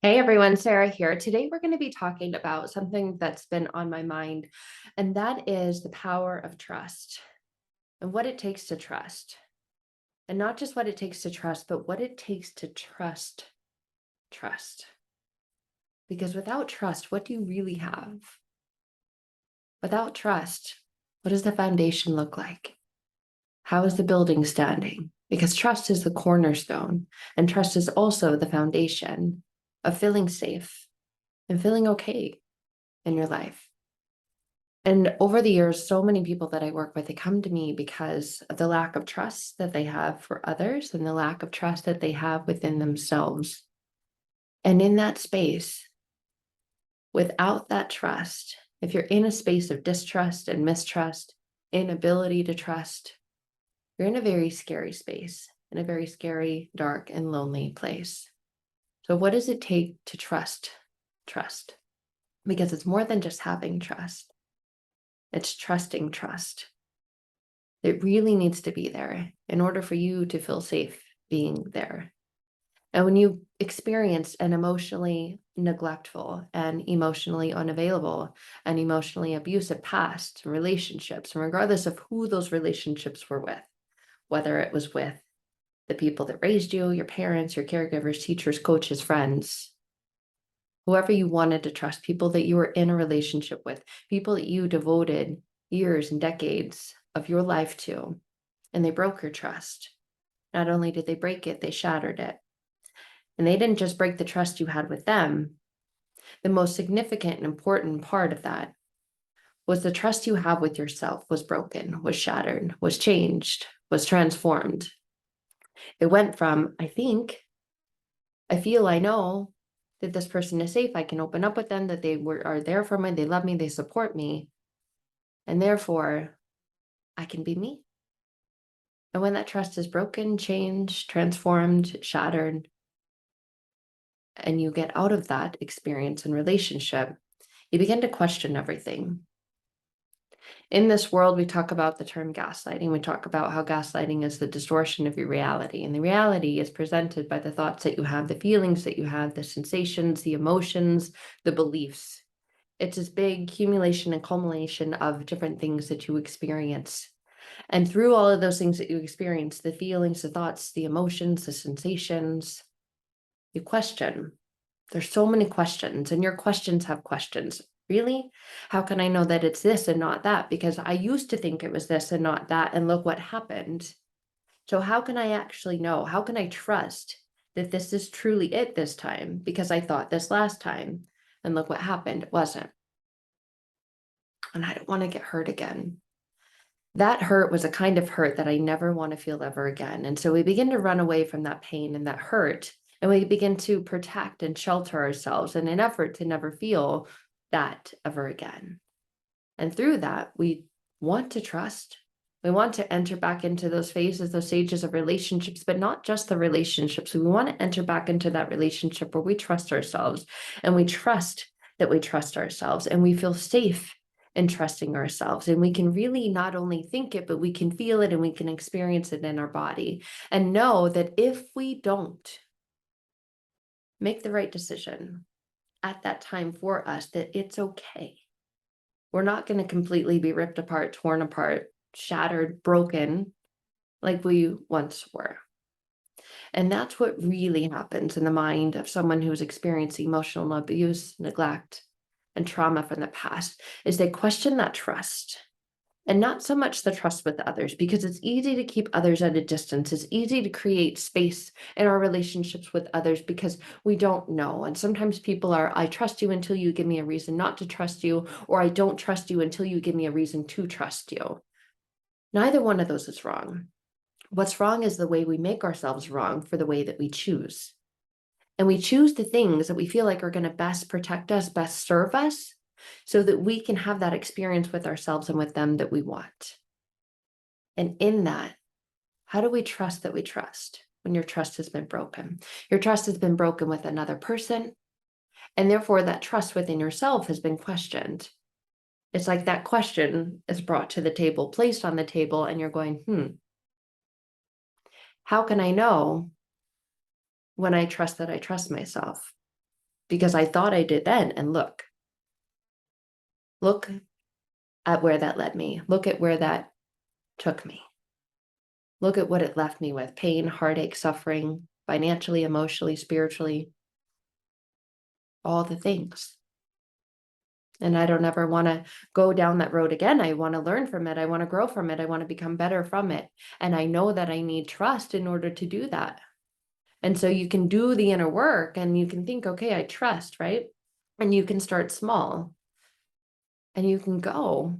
Hey everyone, Sarah here. Today we're going to be talking about something that's been on my mind, and that is the power of trust and what it takes to trust. And not just what it takes to trust, but what it takes to trust. Because without trust, what do you really have? Without trust, what does the foundation look like? How is the building standing? Because trust is the cornerstone, and trust is also the foundation of feeling safe and feeling okay in your life. And over the years, so many people that I work with, they come to me because of the lack of trust that they have for others and the lack of trust that they have within themselves. And in that space, without that trust, if you're in a space of distrust and mistrust, inability to trust, you're in a very scary space, in a very scary, dark, and lonely place. So, what does it take to trust? Trust. Because it's more than just having trust, it's trusting trust. It really needs to be there in order for you to feel safe being there. And when you experience an emotionally neglectful and emotionally unavailable and emotionally abusive past relationships, and regardless of who those relationships were with, whether it was with the people that raised you, your parents, your caregivers, teachers, coaches, friends, whoever you wanted to trust, people that you were in a relationship with, people that you devoted years and decades of your life to, and they broke your trust. Not only did they break it, they shattered it. And they didn't just break the trust you had with them. The most significant and important part of that was the trust you have with yourself was broken, was shattered, was changed, was transformed. It went from, I feel, I know that this person is safe. I can open up with them, that are there for me, they love me, they support me. And therefore, I can be me. And when that trust is broken, changed, transformed, shattered, and you get out of that experience and relationship, you begin to question everything. In this world, we talk about the term gaslighting. We talk about how gaslighting is the distortion of your reality. And the reality is presented by the thoughts that you have, the feelings that you have, the sensations, the emotions, the beliefs. It's this big accumulation and culmination of different things that you experience. And through all of those things that you experience, the feelings, the thoughts, the emotions, the sensations, you question. There's so many questions, and your questions have questions. Really? How can I know that it's this and not that? Because I used to think it was this and not that, and look what happened. So, how can I actually know? How can I trust that this is truly it this time? Because I thought this last time, and look what happened. It wasn't. And I don't want to get hurt again. That hurt was a kind of hurt that I never want to feel ever again. And so we begin to run away from that pain and that hurt, and we begin to protect and shelter ourselves in an effort to never feel that ever again. And through that, we want to trust. We want to enter back into those phases, those stages of relationships, but not just the relationships. We want to enter back into that relationship where we trust ourselves and we trust that we trust ourselves and we feel safe in trusting ourselves. And we can really not only think it, but we can feel it and we can experience it in our body and know that if we don't make the right decision at that time for us, that it's okay. We're not going to completely be ripped apart, torn apart, shattered, broken like we once were. And that's what really happens in the mind of someone who's experiencing emotional abuse, neglect, and trauma from the past is they question that trust. And not so much the trust with others, because it's easy to keep others at a distance. It's easy to create space in our relationships with others because we don't know. And sometimes people are, I trust you until you give me a reason not to trust you, or I don't trust you until you give me a reason to trust you. Neither one of those is wrong. What's wrong is the way we make ourselves wrong for the way that we choose. And we choose the things that we feel like are going to best protect us, best serve us, so that we can have that experience with ourselves and with them that we want. And in that, how do we trust that we trust when your trust has been broken? Your trust has been broken with another person, and therefore that trust within yourself has been questioned. It's like that question is brought to the table, placed on the table, and you're going, how can I know when I trust that I trust myself? because I thought I did then. And look at where that led me. Look at where that took me. Look at what it left me with: pain, heartache, suffering, financially, emotionally, spiritually, all the things. And I don't ever want to go down that road again. I want to learn from it. I want to grow from it. I want to become better from it. And I know that I need trust in order to do that. And so you can do the inner work and you can think, okay, I trust, right? And you can start small and you can go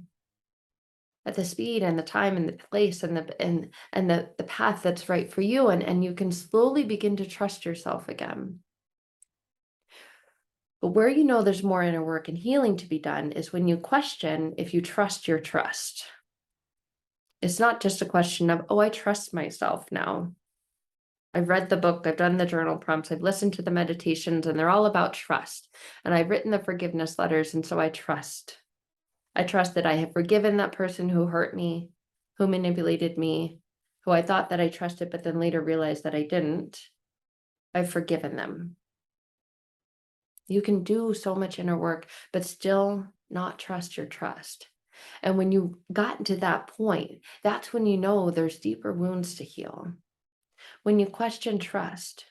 at the speed and the time and the place and the path that's right for you. And you can slowly begin to trust yourself again. But where you know there's more inner work and healing to be done is when you question if you trust your trust. It's not just a question of, oh, I trust myself now. I've read the book, I've done the journal prompts, I've listened to the meditations, and they're all about trust. And I've written the forgiveness letters, and so I trust. I trust that I have forgiven that person who hurt me, who manipulated me, who I thought that I trusted, but then later realized that I didn't. I've forgiven them. You can do so much inner work, but still not trust your trust. And when you got to that point, that's when you know there's deeper wounds to heal. When you question trust,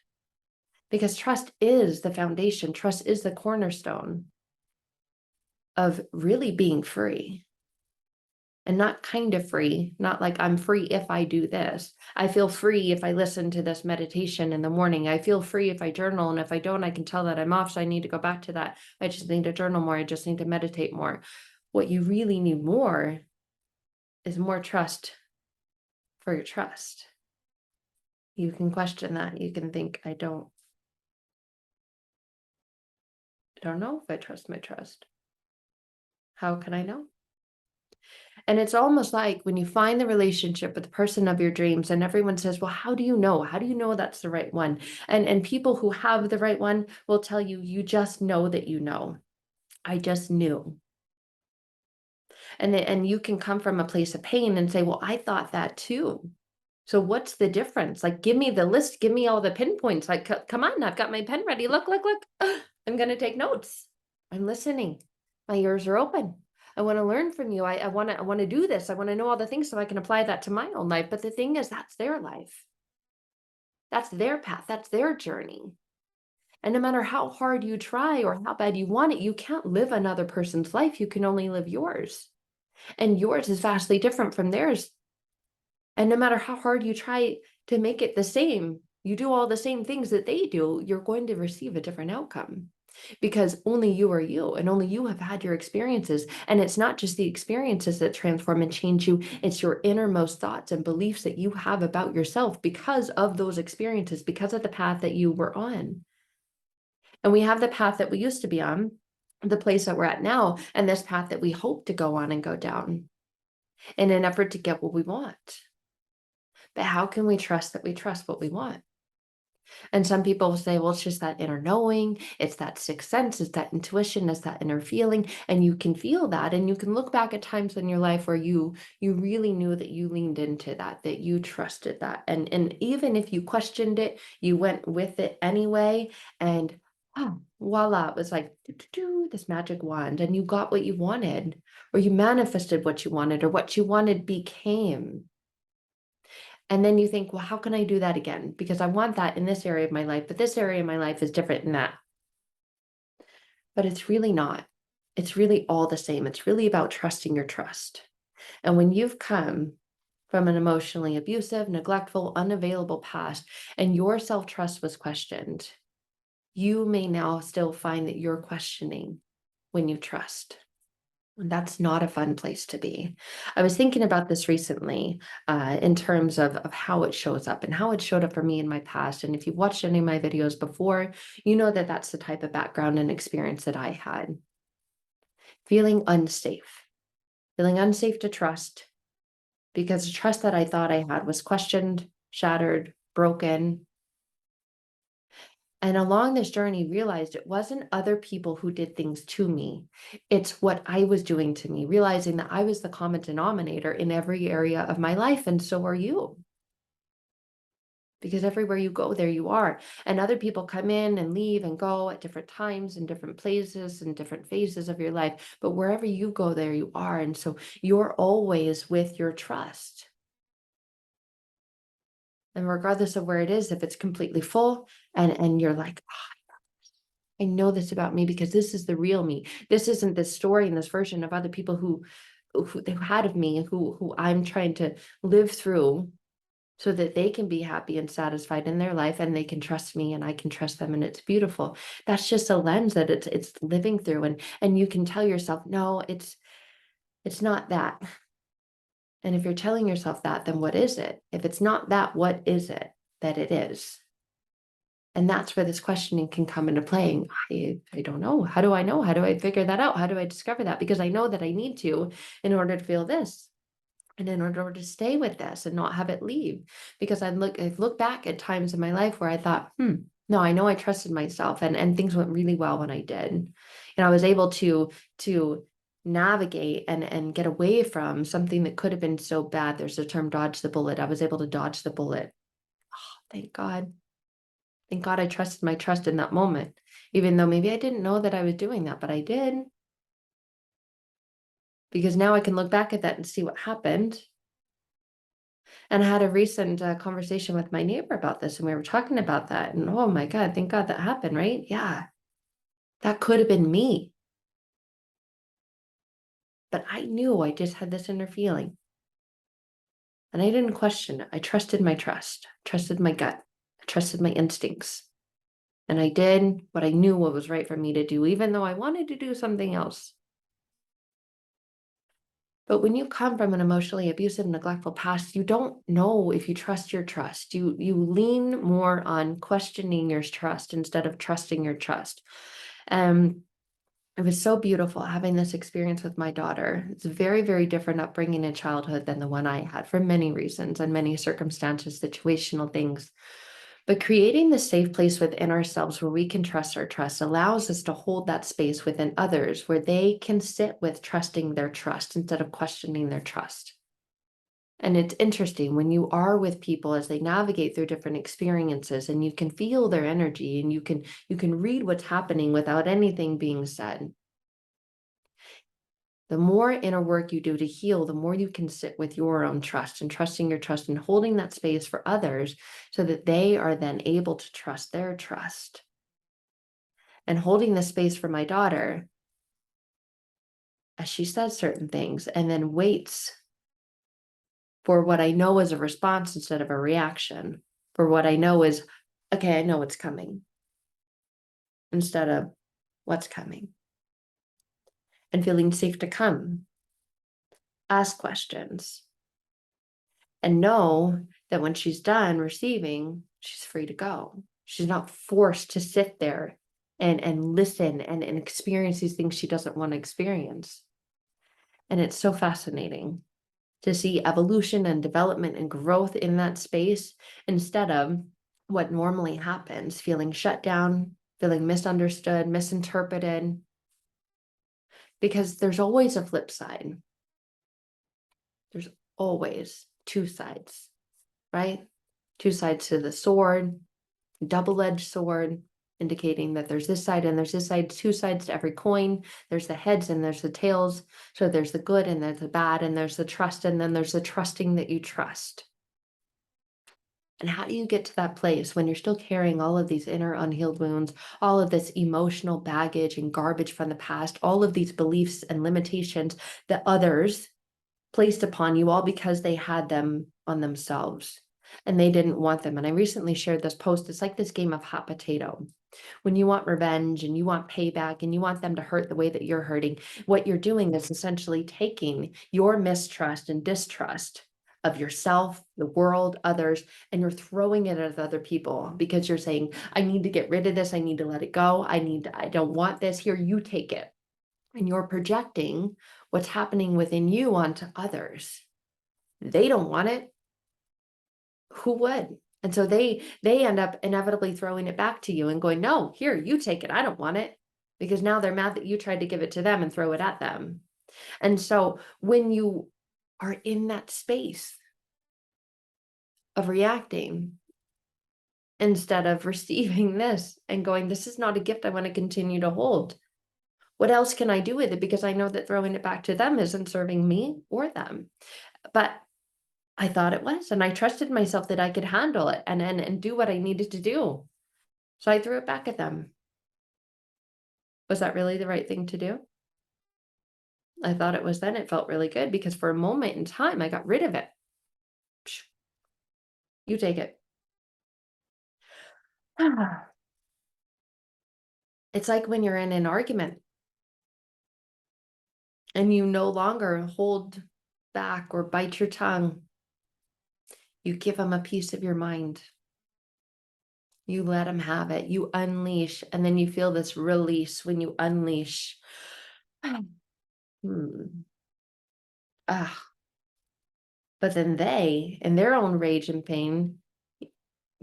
because trust is the foundation, trust is the cornerstone of really being free. And not kind of free, not like I'm free if I do this. I feel free if I listen to this meditation in the morning. I feel free if I journal. And if I don't, I can tell that I'm off. So I need to go back to that. I just need to journal more. I just need to meditate more. What you really need more is more trust for your trust. You can question that. You can think, I don't know if I trust my trust. How can I know? And it's almost like when you find the relationship with the person of your dreams and everyone says, well, how do you know? How do you know that's the right one? And people who have the right one will tell you, you just know that you know. I just knew. And you can come from a place of pain and say, well, I thought that too. So what's the difference? Like, give me the list, give me all the pinpoints. Like, come on, I've got my pen ready. Look. I'm going to take notes. I'm listening. My ears are open. I want to learn from you. I want to do this. I want to know all the things so I can apply that to my own life. But the thing is, that's their life. That's their path. That's their journey. And no matter how hard you try or how bad you want it, you can't live another person's life. You can only live yours. And yours is vastly different from theirs. And no matter how hard you try to make it the same, you do all the same things that they do, you're going to receive a different outcome because only you are you and only you have had your experiences. And it's not just the experiences that transform and change you, it's your innermost thoughts and beliefs that you have about yourself because of those experiences, because of the path that you were on. And we have the path that we used to be on, the place that we're at now, and this path that we hope to go on and go down in an effort to get what we want. But how can we trust that we trust what we want? And some people will say, well, it's just that inner knowing, it's that sixth sense, it's that intuition, it's that inner feeling. And you can feel that. And you can look back at times in your life where you really knew that you leaned into that you trusted that. And even if you questioned it, you went with it anyway. And voila, it was like this magic wand, and you got what you wanted, or you manifested what you wanted, or what you wanted became. And then you think, well, how can I do that again? Because I want that in this area of my life, but this area of my life is different than that. But it's really not. It's really all the same. It's really about trusting your trust. And when you've come from an emotionally abusive, neglectful, unavailable past, and your self-trust was questioned, you may now still find that you're questioning when you trust. That's not a fun place to be. I was thinking about this recently in terms of how it shows up and how it showed up for me in my past. And if you've watched any of my videos before, you know that that's the type of background and experience that I had. Feeling unsafe to trust because the trust that I thought I had was questioned, shattered, broken. And along this journey, realized it wasn't other people who did things to me. It's what I was doing to me, realizing that I was the common denominator in every area of my life. And so are you. because everywhere you go, there you are. And other people come in and leave and go at different times and different places and different phases of your life. But wherever you go, there you are. And so you're always with your trust. And regardless of where it is, if it's completely full and you're like, I know this about me because this is the real me. This isn't this story and this version of other people who they had of me, who I'm trying to live through so that they can be happy and satisfied in their life and they can trust me and I can trust them and it's beautiful. That's just a lens that it's living through, and you can tell yourself, no, it's not that. And if you're telling yourself that, then what is it? If it's not that, what is it that it is? And that's where this questioning can come into playing. I don't know. How do I know? How do I figure that out? How do I discover that? Because I know that I need to in order to feel this. And in order to stay with this and not have it leave. Because I look back at times in my life where I thought, no, I know I trusted myself and things went really well when I did. And I was able to navigate and get away from something that could have been so bad. There's a term, dodge the bullet. I was able to dodge the bullet. Oh, thank God. Thank God I trusted my trust in that moment, even though maybe I didn't know that I was doing that, but I did. Because now I can look back at that and see what happened. And I had a recent conversation with my neighbor about this, and we were talking about that. And oh my God, thank God that happened, right? Yeah, that could have been me. But I knew I just had this inner feeling. And I didn't question it. I trusted my trust, trusted my gut, I trusted my instincts. And I did what I knew what was right for me to do, even though I wanted to do something else. But when you come from an emotionally abusive, neglectful past, you don't know if you trust your trust. You lean more on questioning your trust instead of trusting your trust. It was so beautiful having this experience with my daughter. It's a very, very different upbringing in childhood than the one I had for many reasons and many circumstances, situational things. But creating the safe place within ourselves where we can trust our trust allows us to hold that space within others where they can sit with trusting their trust instead of questioning their trust. And it's interesting when you are with people as they navigate through different experiences and you can feel their energy and you can read what's happening without anything being said. The more inner work you do to heal, the more you can sit with your own trust and trusting your trust and holding that space for others so that they are then able to trust their trust. And holding the space for my daughter as she says certain things and then waits for what I know is a response instead of a reaction, for what I know is, okay, I know it's coming, instead of what's coming, and feeling safe to come, ask questions, and know that when she's done receiving, she's free to go. She's not forced to sit there and listen and experience these things she doesn't want to experience. And it's so fascinating to see evolution and development and growth in that space instead of what normally happens, feeling shut down, feeling misunderstood, misinterpreted, because there's always a flip side. There's always two sides, right? Two sides to the sword, double-edged sword, indicating that there's this side and there's this side, two sides to every coin. There's the heads and there's the tails. So there's the good and there's the bad and there's the trust and then there's the trusting that you trust. And how do you get to that place when you're still carrying all of these inner unhealed wounds, all of this emotional baggage and garbage from the past, all of these beliefs and limitations that others placed upon you, all because they had them on themselves and they didn't want them? And I recently shared this post. It's like this game of hot potato. When you want revenge and you want payback and you want them to hurt the way that you're hurting, what you're doing is essentially taking your mistrust and distrust of yourself, the world, others, and you're throwing it at other people because you're saying, I need to get rid of this. I need to let it go. I don't want this. Here, you take it. And you're projecting what's happening within you onto others. They don't want it. Who would? And so they end up inevitably throwing it back to you and going, no, here, you take it. I don't want it. Because now they're mad that you tried to give it to them and throw it at them. And so when you are in that space of reacting, instead of receiving this and going, this is not a gift I want to continue to hold. What else can I do with it? Because I know that throwing it back to them isn't serving me or them. But I thought it was, and I trusted myself that I could handle it and do what I needed to do. So I threw it back at them. Was that really the right thing to do? I thought it was then. It felt really good because for a moment in time, I got rid of it. Psh, you take it. It's like when you're in an argument and you no longer hold back or bite your tongue. You give them a piece of your mind. You let them have it. You unleash, and then you feel this release when you unleash. Hmm. Ah. But then they, in their own rage and pain,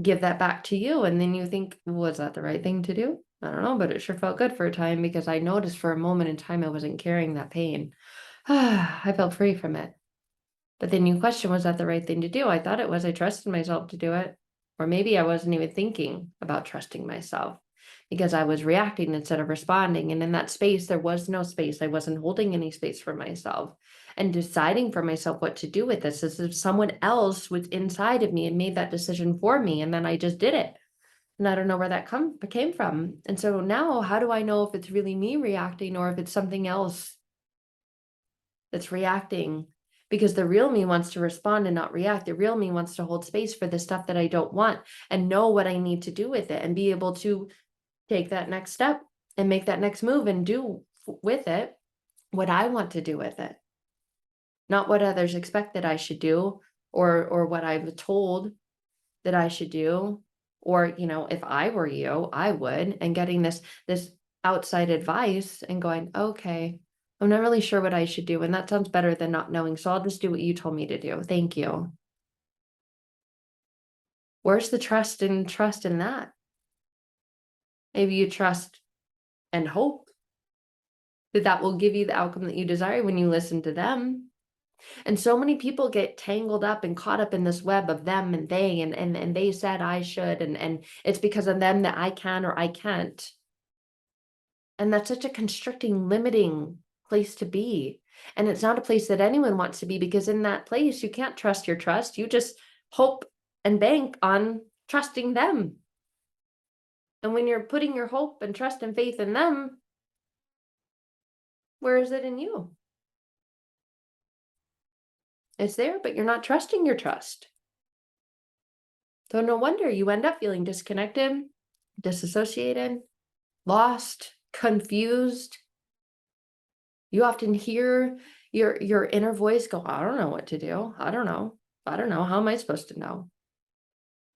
give that back to you. And then you think, was that the right thing to do? I don't know, but it sure felt good for a time because I noticed for a moment in time I wasn't carrying that pain. I felt free from it. But then you question, was that the right thing to do? I thought it was. I trusted myself to do it. Or maybe I wasn't even thinking about trusting myself because I was reacting instead of responding. And in that space, there was no space. I wasn't holding any space for myself and deciding for myself what to do with this as if someone else was inside of me and made that decision for me. And then I just did it. And I don't know where that came from. And so now, how do I know if it's really me reacting or if it's something else that's reacting? Because the real me wants to respond and not react. The real me wants to hold space for the stuff that I don't want and know what I need to do with it and be able to take that next step and make that next move and do with it what I want to do with it, not what others expect that I should do or what I was told that I should do. Or, if I were you, I would, and getting this outside advice and going, okay, I'm not really sure what I should do. And that sounds better than not knowing. So I'll just do what you told me to do. Thank you. Where's the trust in that? Maybe you trust and hope that that will give you the outcome that you desire when you listen to them. And so many people get tangled up and caught up in this web of them and they and they said I should and it's because of them that I can or I can't. And that's such a constricting, limiting place to be. And it's not a place that anyone wants to be because in that place you can't trust your trust. You just hope and bank on trusting them. And when you're putting your hope and trust and faith in them, where is it in you? It's there, but you're not trusting your trust. So no wonder you end up feeling disconnected, disassociated, lost, confused. You often hear your inner voice go, I don't know what to do. I don't know. I don't know. How am I supposed to know?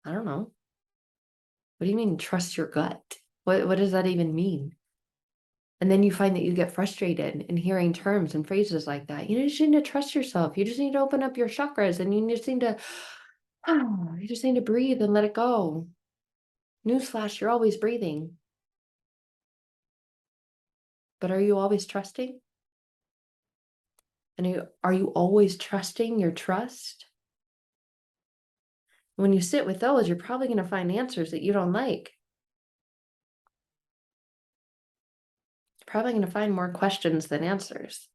I don't know. What do you mean trust your gut? What does that even mean? And then you find that you get frustrated in hearing terms and phrases like that. You just need to trust yourself. You just need to open up your chakras and you just need to you just need to breathe and let it go. Newsflash, you're always breathing. But are you always trusting? And are you always trusting your trust? When you sit with those, you're probably going to find answers that you don't like. You're probably going to find more questions than answers.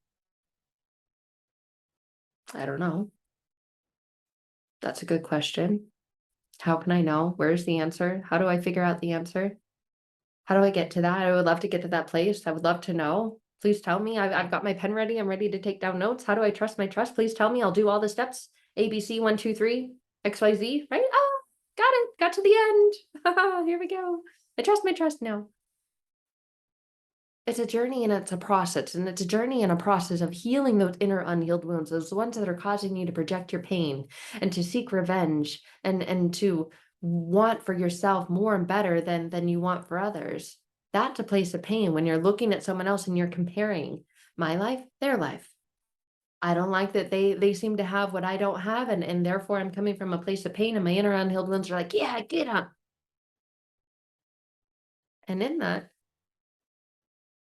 I don't know. That's a good question. How can I know? Where's the answer? How do I figure out the answer? How do I get to that? I would love to get to that place. I would love to know. Please tell me. I've got my pen ready. I'm ready to take down notes. How do I trust my trust? Please tell me. I'll do all the steps. ABC 1, 2, 3, XYZ, right? Oh, got it. Got to the end. Here we go. I trust my trust now. It's a journey and it's a process, and it's a journey and a process of healing those inner unhealed wounds, those ones that are causing you to project your pain and to seek revenge and to want for yourself more and better than you want for others. That's a place of pain when you're looking at someone else and you're comparing my life, their life. I don't like that they seem to have what I don't have, and therefore I'm coming from a place of pain, and my inner unhealed wounds are like, yeah, get on. And in that,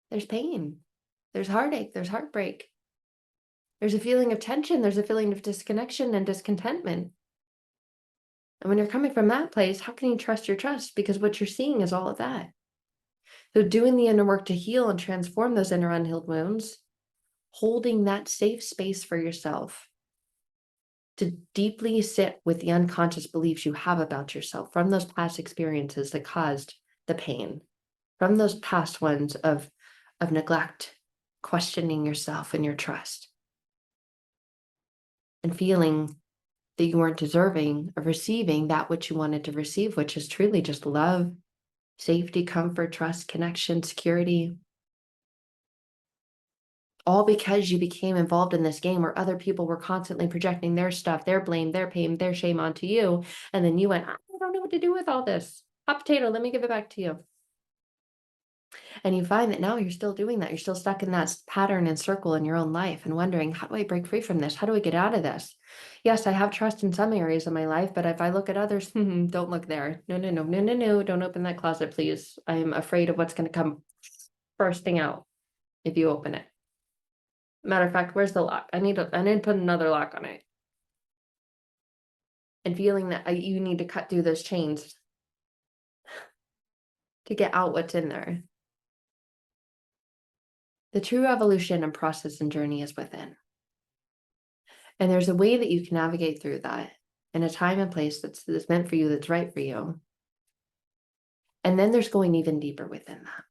there's pain, there's heartache, there's heartbreak. There's a feeling of tension. There's a feeling of disconnection and discontentment. And when you're coming from that place, how can you trust your trust? Because what you're seeing is all of that. So doing the inner work to heal and transform those inner unhealed wounds, holding that safe space for yourself to deeply sit with the unconscious beliefs you have about yourself from those past experiences that caused the pain, from those past ones of neglect, questioning yourself and your trust, and feeling that you weren't deserving of receiving that which you wanted to receive, which is truly just love, safety, comfort, trust, connection, security. All because you became involved in this game where other people were constantly projecting their stuff, their blame, their pain, their shame onto you. And then you went, I don't know what to do with all this. Hot potato, let me give it back to you. And you find that now you're still doing that. You're still stuck in that pattern and circle in your own life and wondering, how do I break free from this? How do I get out of this? Yes, I have trust in some areas of my life, but if I look at others, don't look there. No, no, no, no, no, no. Don't open that closet, please. I'm afraid of what's going to come bursting out if you open it. Matter of fact, where's the lock? I need to put another lock on it. And feeling that you need to cut through those chains to get out what's in there. The true evolution and process and journey is within. And there's a way that you can navigate through that in a time and place that's meant for you, that's right for you. And then there's going even deeper within that.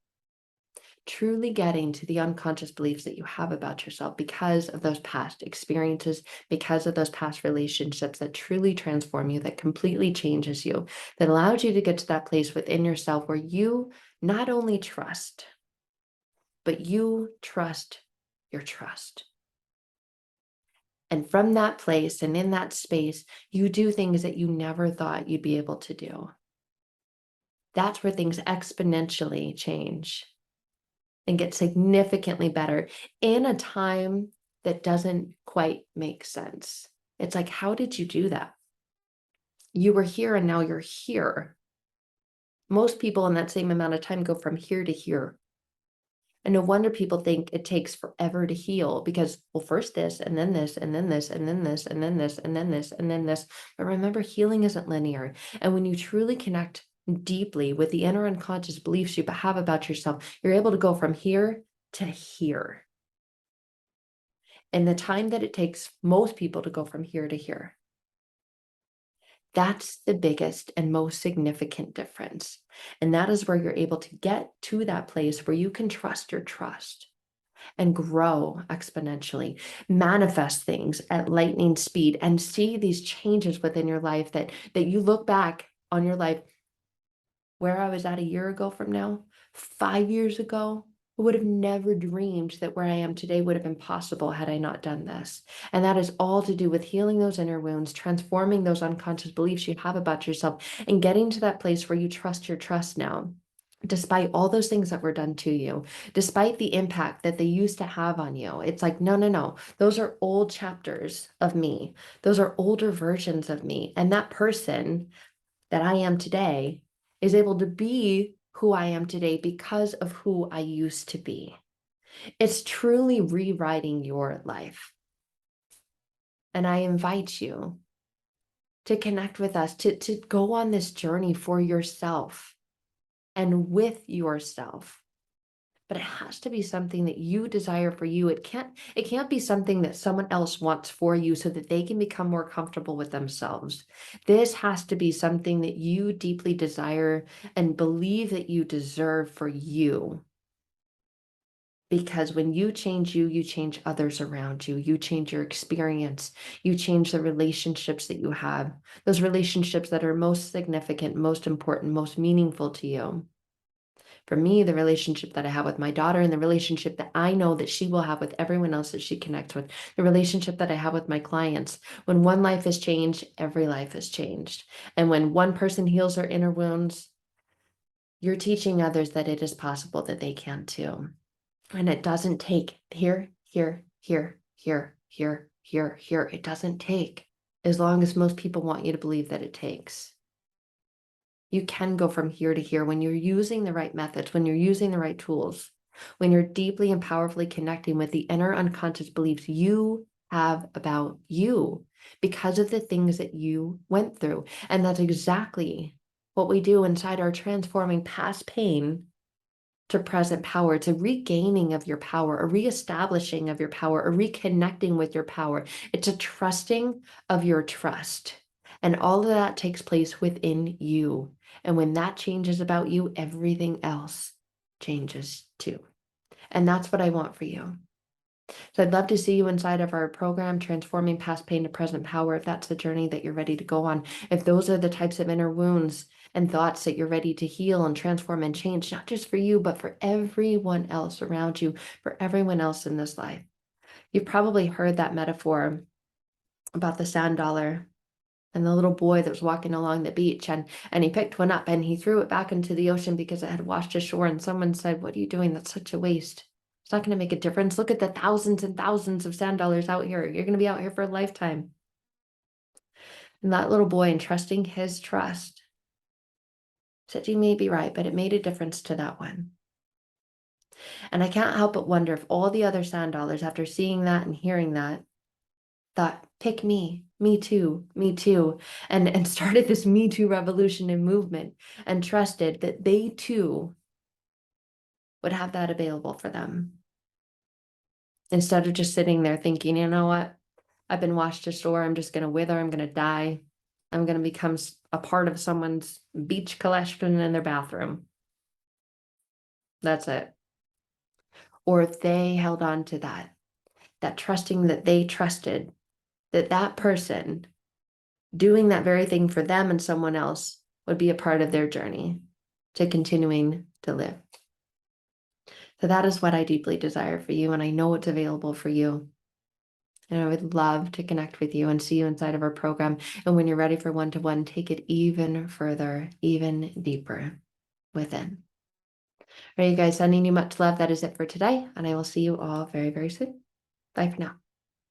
Truly getting to the unconscious beliefs that you have about yourself because of those past experiences, because of those past relationships that truly transform you, that completely changes you, that allows you to get to that place within yourself where you not only trust, but you trust your trust. And from that place and in that space, you do things that you never thought you'd be able to do. That's where things exponentially change and get significantly better in a time that doesn't quite make sense. It's like, how did you do that? You were here and now you're here. Most people in that same amount of time go from here to here. And no wonder people think it takes forever to heal because, well, first this, and then this, and then this, and then this, and then this, and then this, and then this. But remember, healing isn't linear. And when you truly connect deeply with the inner unconscious beliefs you have about yourself, you're able to go from here to here. And the time that it takes most people to go from here to here. That's the biggest and most significant difference. And that is where you're able to get to that place where you can trust your trust and grow exponentially, manifest things at lightning speed, and see these changes within your life that you look back on your life where I was at a year ago from now, 5 years ago. I would have never dreamed that where I am today would have been possible had I not done this. And that is all to do with healing those inner wounds, transforming those unconscious beliefs you have about yourself, and getting to that place where you trust your trust now. Despite all those things that were done to you, despite the impact that they used to have on you, it's like, no, no, no. Those are old chapters of me. Those are older versions of me. And that person that I am today is able to be who I am today because of who I used to be. It's truly rewriting your life. And I invite you to connect with us, to go on this journey for yourself and with yourself. But it has to be something that you desire for you. It can't be something that someone else wants for you so that they can become more comfortable with themselves. This has to be something that you deeply desire and believe that you deserve for you. Because when you change you, you change others around you. You change your experience. You change the relationships that you have. Those relationships that are most significant, most important, most meaningful to you. For me, the relationship that I have with my daughter and the relationship that I know that she will have with everyone else that she connects with, the relationship that I have with my clients. When one life is changed, every life is changed. And when one person heals their inner wounds, you're teaching others that it is possible that they can too. And it doesn't take here, here, here, here, here, here, here. It doesn't take as long as most people want you to believe that it takes. You can go from here to here when you're using the right methods, when you're using the right tools, when you're deeply and powerfully connecting with the inner unconscious beliefs you have about you because of the things that you went through. And that's exactly what we do inside our transforming past pain to present power. It's a regaining of your power, a reestablishing of your power, a reconnecting with your power. It's a trusting of your trust. And all of that takes place within you. And when that changes about you, everything else changes too. And that's what I want for you. So I'd love to see you inside of our program, Transforming Past Pain to Present Power, if that's the journey that you're ready to go on. If those are the types of inner wounds and thoughts that you're ready to heal and transform and change, not just for you, but for everyone else around you, for everyone else in this life. You've probably heard that metaphor about the sand dollar and the little boy that was walking along the beach, and he picked one up and he threw it back into the ocean because it had washed ashore. And someone said, "What are you doing? That's such a waste. It's not going to make a difference. Look at the thousands and thousands of sand dollars out here. You're going to be out here for a lifetime." And that little boy, entrusting his trust, said, "You may be right, but it made a difference to that one." And I can't help but wonder if all the other sand dollars, after seeing that and hearing that, thought, "Pick me too, me too," and started this Me Too revolution and movement, and trusted that they too would have that available for them. Instead of just sitting there thinking, "You know what? I've been washed ashore. I'm just going to wither. I'm going to die. I'm going to become a part of someone's beach collection in their bathroom. That's it." Or if they held on to that trusting that they trusted that that person doing that very thing for them and someone else would be a part of their journey to continuing to live. So that is what I deeply desire for you, and I know it's available for you. And I would love to connect with you and see you inside of our program. And when you're ready for one-to-one, take it even further, even deeper within. All right, you guys, sending you much love. That is it for today. And I will see you all very, very soon. Bye for now.